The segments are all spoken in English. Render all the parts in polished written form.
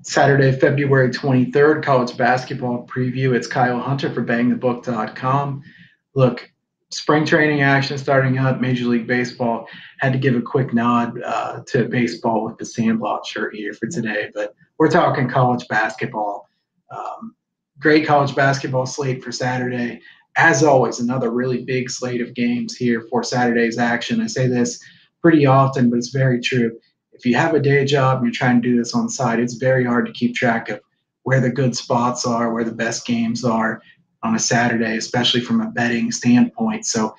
Saturday, February 23rd, college basketball preview. It's Kyle Hunter for bangthebook.com. Look, spring training action starting up, Major League Baseball. Had to give a quick nod to baseball with the Sandlot shirt here for today, but we're talking college basketball. Great college basketball slate for Saturday. As always, another really big slate of games here for Saturday's action. I say this pretty often, but it's very true. If you have a day job and you're trying to do this on the side, it's very hard to keep track of where the good spots are, where the best games are on a Saturday, especially from a betting standpoint. So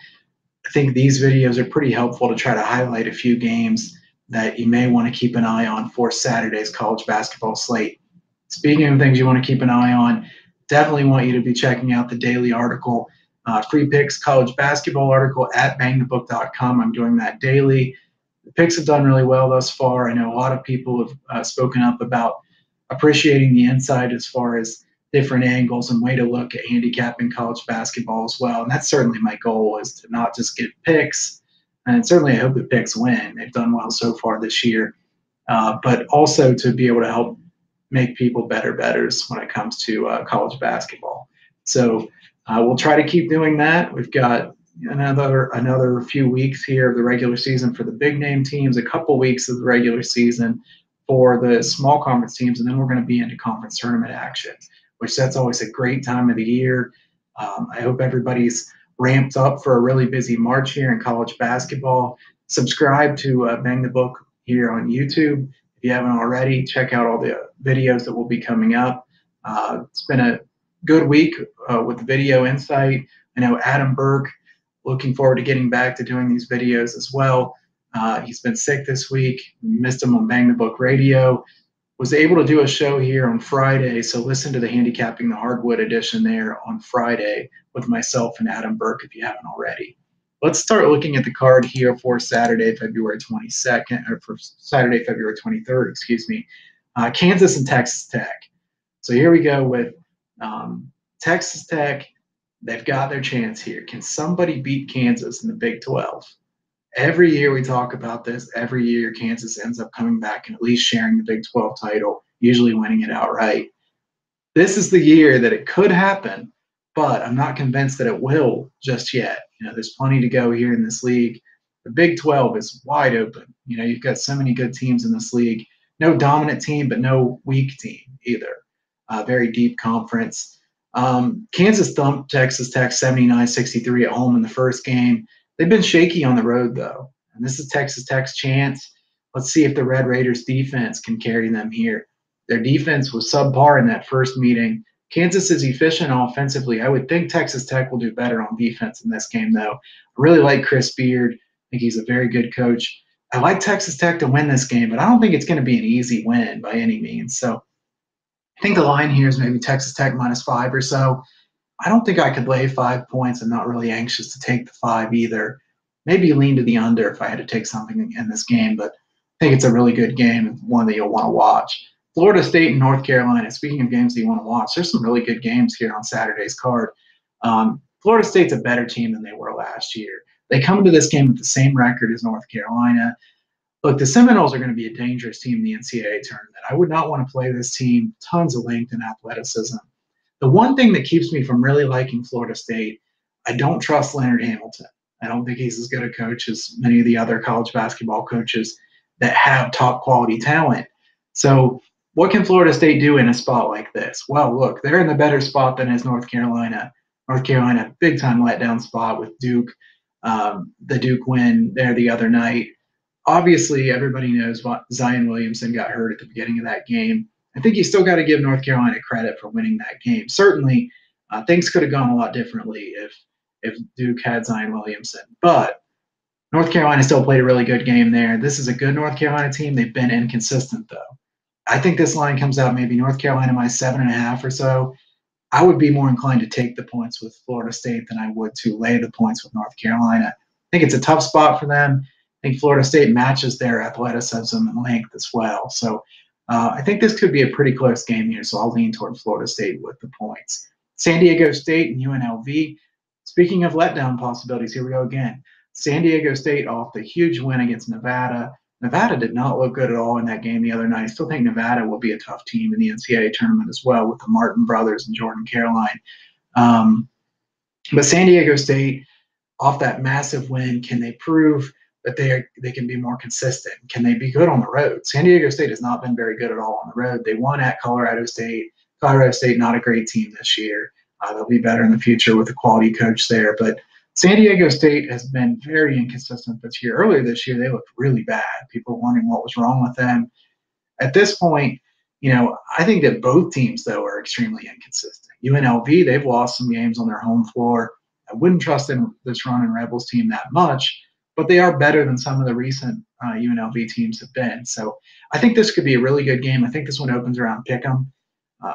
I think these videos are pretty helpful to try to highlight a few games that you may want to keep an eye on for Saturday's college basketball slate. Speaking of things you want to keep an eye on, definitely want you to be checking out the daily article, Free Picks College Basketball article at bangthebook.com. I'm doing that daily. The picks have done really well thus far. I know a lot of people have spoken up about appreciating the insight as far as different angles and way to look at handicapping college basketball as well. And that's certainly my goal, is to not just get picks. And certainly I hope the picks win. They've done well so far this year. But also to be able to help make people better bettors when it comes to college basketball. So we'll try to keep doing that. We've got another few weeks here of the regular season for the big name teams, a couple weeks of the regular season for the small conference teams, and then we're going to be into conference tournament action, which that's always a great time of the year. I hope everybody's ramped up for a really busy March here in college basketball. Subscribe to Bang the Book here on YouTube. If you haven't already, check out all the videos that will be coming up. It's been a good week with video insight. I know Adam Burke, looking forward to getting back to doing these videos as well. He's been sick this week. Missed him on Bang the Book Radio. Was able to do a show here on Friday, so listen to the Handicapping the Hardwood edition there on Friday with myself and Adam Burke if you haven't already. Let's start looking at the card here for Saturday, February 22nd, or for Saturday, February 23rd, excuse me. Kansas and Texas Tech. So here we go with Texas Tech. They've got their chance here. Can somebody beat Kansas in the Big 12? Every year we talk about this. Every year Kansas ends up coming back and at least sharing the Big 12 title, usually winning it outright. This is the year that it could happen, but I'm not convinced that it will just yet. There's plenty to go here in this league. The Big 12 is wide open. You've got so many good teams in this league. No dominant team, but no weak team either. Very deep conference. Kansas thumped Texas Tech 79-63 at home in the first game. They've been shaky on the road, though, and this is Texas Tech's chance. Let's see if the Red Raiders' defense can carry them here. Their defense was subpar in that first meeting. Kansas is efficient offensively. I would think Texas Tech will do better on defense in this game, though. I really like Chris Beard. I think he's a very good coach. I like Texas Tech to win this game, but I don't think it's going to be an easy win by any means. So I think the line here is maybe Texas Tech -5 or so. I don't think I could lay 5 points. I'm not really anxious to take the 5 either. Maybe lean to the under if I had to take something in this game, but I think it's a really good game and one that you'll want to watch. Florida State and North Carolina. Speaking of games that you want to watch, there's some really good games here on Saturday's card. Florida State's a better team than they were last year. They come into this game with the same record as North Carolina. Look, the Seminoles are going to be a dangerous team in the NCAA tournament. I would not want to play this team. Tons of length and athleticism. The one thing that keeps me from really liking Florida State, I don't trust Leonard Hamilton. I don't think he's as good a coach as many of the other college basketball coaches that have top quality talent. So what can Florida State do in a spot like this? Well, look, they're in the better spot than is North Carolina. North Carolina, big-time letdown spot with Duke, the Duke win there the other night. Obviously, everybody knows Zion Williamson got hurt at the beginning of that game. I think you still got to give North Carolina credit for winning that game. Certainly, things could have gone a lot differently if Duke had Zion Williamson. But North Carolina still played a really good game there. This is a good North Carolina team. They've been inconsistent, though. I think this line comes out maybe North Carolina -7.5 or so. I would be more inclined to take the points with Florida State than I would to lay the points with North Carolina. I think it's a tough spot for them. I think Florida State matches their athleticism and length as well. So I think this could be a pretty close game here, so I'll lean toward Florida State with the points. San Diego State and UNLV. Speaking of letdown possibilities, here we go again. San Diego State off the huge win against Nevada. Nevada did not look good at all in that game the other night. I still think Nevada will be a tough team in the NCAA tournament as well with the Martin brothers and Jordan Caroline. Um, but San Diego State, off that massive win, can they prove that they can be more consistent? Can they be good on the road? San Diego State has not been very good at all on the road. They won at Colorado State. Colorado State, not a great team this year. They'll be better in the future with a quality coach there. But San Diego State has been very inconsistent this year. Earlier this year, they looked really bad. People were wondering what was wrong with them. At this point, I think that both teams, though, are extremely inconsistent. UNLV, they've lost some games on their home floor. I wouldn't trust in this Runnin Rebels team that much, but they are better than some of the recent UNLV teams have been. So I think this could be a really good game. I think this one opens around pick'em.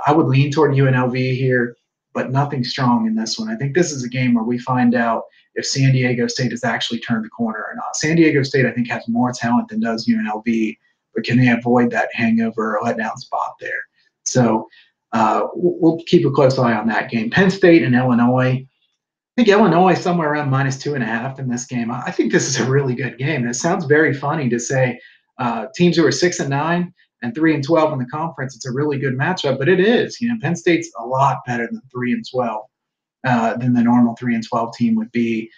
I would lean toward UNLV here, but nothing strong in this one. I think this is a game where we find out if San Diego State has actually turned the corner or not. San Diego State, I think, has more talent than does UNLV, but can they avoid that hangover or letdown spot there? So we'll keep a close eye on that game. Penn State and Illinois. I think Illinois is somewhere around -2.5 in this game. I think this is a really good game. It sounds very funny to say teams who are 6-9 and 3-12 in the conference. It's a really good matchup, but it is. Penn State's a lot better than 3-12 than the normal 3-12 team would be.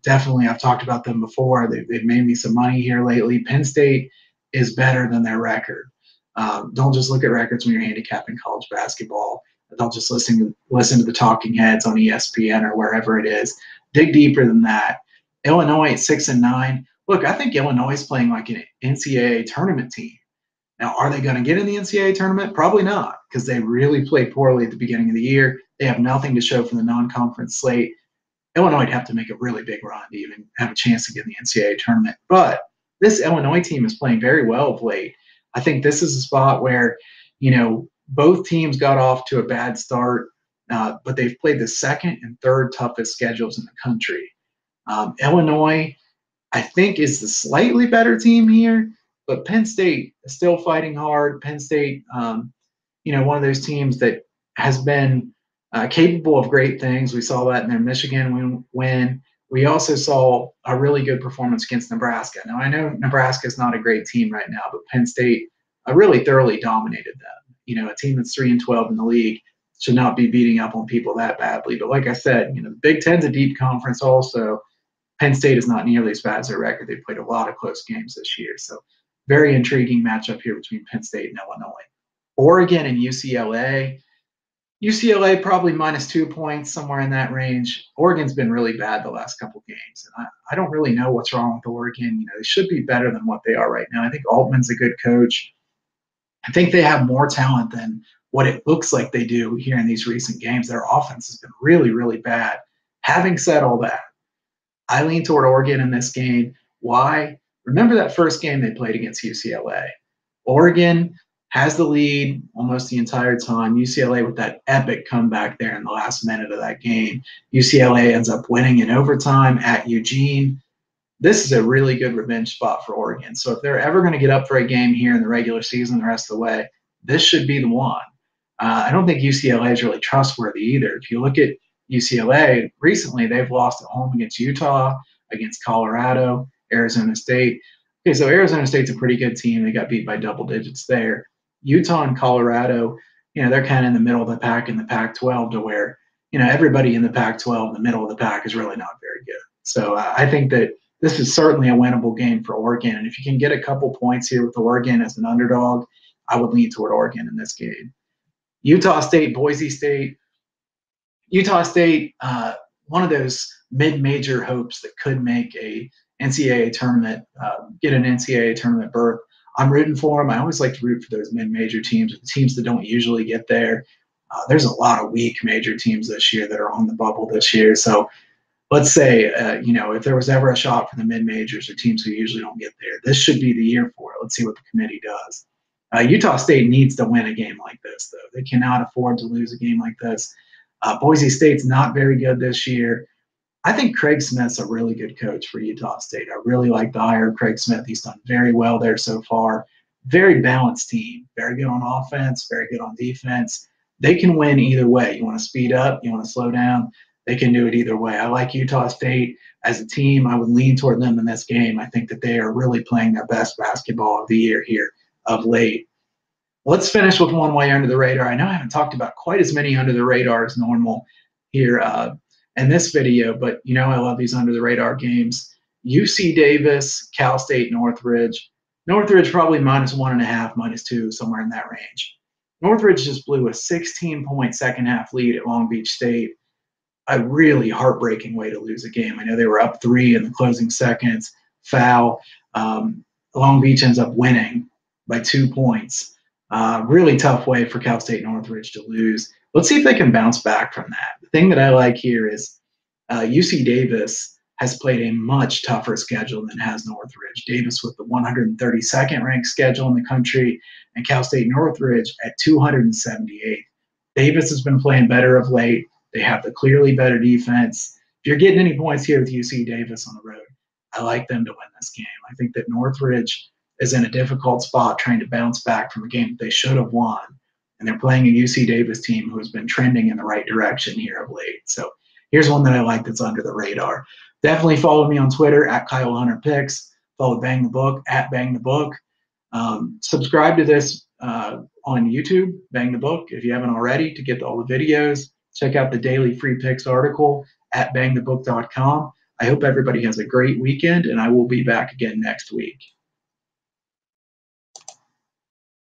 Definitely, I've talked about them before. They've made me some money here lately. Penn State is better than their record. Don't just look at records when you're handicapping college basketball. Don't just listen to the talking heads on ESPN or wherever it is. Dig deeper than that. Illinois at 6-9. Look, I think Illinois is playing like an NCAA tournament team. Now, are they going to get in the NCAA tournament? Probably not, because they really played poorly at the beginning of the year. They have nothing to show for the non-conference slate. Illinois would have to make a really big run to even have a chance to get in the NCAA tournament. But this Illinois team is playing very well of late. I think this is a spot where, both teams got off to a bad start, but they've played the second and third toughest schedules in the country. Illinois, I think, is the slightly better team here, but Penn State is still fighting hard. Penn State, one of those teams that has been capable of great things. We saw that in their Michigan win. We also saw a really good performance against Nebraska. Now, I know Nebraska is not a great team right now, but Penn State really thoroughly dominated them. A team that's 3-12 in the league should not be beating up on people that badly. But like I said, the Big Ten's a deep conference also. Penn State is not nearly as bad as their record. They've played a lot of close games this year. So very intriguing matchup here between Penn State and Illinois. Oregon and UCLA. UCLA probably -2 points, somewhere in that range. Oregon's been really bad the last couple games. And I don't really know what's wrong with Oregon. They should be better than what they are right now. I think Altman's a good coach. I think they have more talent than what it looks like they do here in these recent games. Their offense has been really, really bad. Having said all that, I lean toward Oregon in this game. Why? Remember that first game they played against UCLA. Oregon has the lead almost the entire time. UCLA with that epic comeback there in the last minute of that game. UCLA ends up winning in overtime at Eugene. This is a really good revenge spot for Oregon. So if they're ever going to get up for a game here in the regular season the rest of the way, this should be the one. I don't think UCLA is really trustworthy either. If you look at UCLA, recently they've lost at home against Utah, against Colorado, Arizona State. Okay, so Arizona State's a pretty good team. They got beat by double digits there. Utah and Colorado, they're kind of in the middle of the pack in the Pac-12 to where, everybody in the Pac-12 in the middle of the pack is really not very good. So I think that this is certainly a winnable game for Oregon. And if you can get a couple points here with Oregon as an underdog, I would lean toward Oregon in this game. Utah State, Boise State. Utah State, one of those mid-major hopes that could make a NCAA tournament, get an NCAA tournament berth. I'm rooting for them. I always like to root for those mid-major teams, the teams that don't usually get there. There's a lot of weak major teams this year that are on the bubble this year. So let's say, if there was ever a shot for the mid-majors or teams who usually don't get there, this should be the year for it. Let's see what the committee does. Utah State needs to win a game like this, though. They cannot afford to lose a game like this. Boise State's not very good this year. I think Craig Smith's a really good coach for Utah State. I really like the hire of Craig Smith. He's done very well there so far. Very balanced team. Very good on offense, very good on defense. They can win either way. You want to speed up, you want to slow down. they can do it either way. I like Utah State as a team. I would lean toward them in this game. I think that they are really playing their best basketball of the year here of late. Let's finish with one way under the radar. I know I haven't talked about quite as many under the radar as normal here in this video, but I love these under the radar games. UC Davis, Cal State Northridge. Northridge probably -1.5, -2, somewhere in that range. Northridge just blew a 16-point second half lead at Long Beach State. A really heartbreaking way to lose a game. I know they were up 3 in the closing seconds, foul. Long Beach ends up winning by 2 points. Really tough way for Cal State Northridge to lose. Let's see if they can bounce back from that. The thing that I like here is UC Davis has played a much tougher schedule than has Northridge. Davis with the 132nd ranked schedule in the country, and Cal State Northridge at 278th. Davis has been playing better of late. They have the clearly better defense. If you're getting any points here with UC Davis on the road, I like them to win this game. I think that Northridge is in a difficult spot trying to bounce back from a game that they should have won. And they're playing a UC Davis team who has been trending in the right direction here of late. So here's one that I like that's under the radar. Definitely follow me on Twitter at Kyle Hunter Picks. Follow Bang the Book at Bang the Book. Subscribe to this on YouTube, Bang the Book, if you haven't already, to get all the videos. Check out the daily free picks article at bangthebook.com. I hope everybody has a great weekend, and I will be back again next week.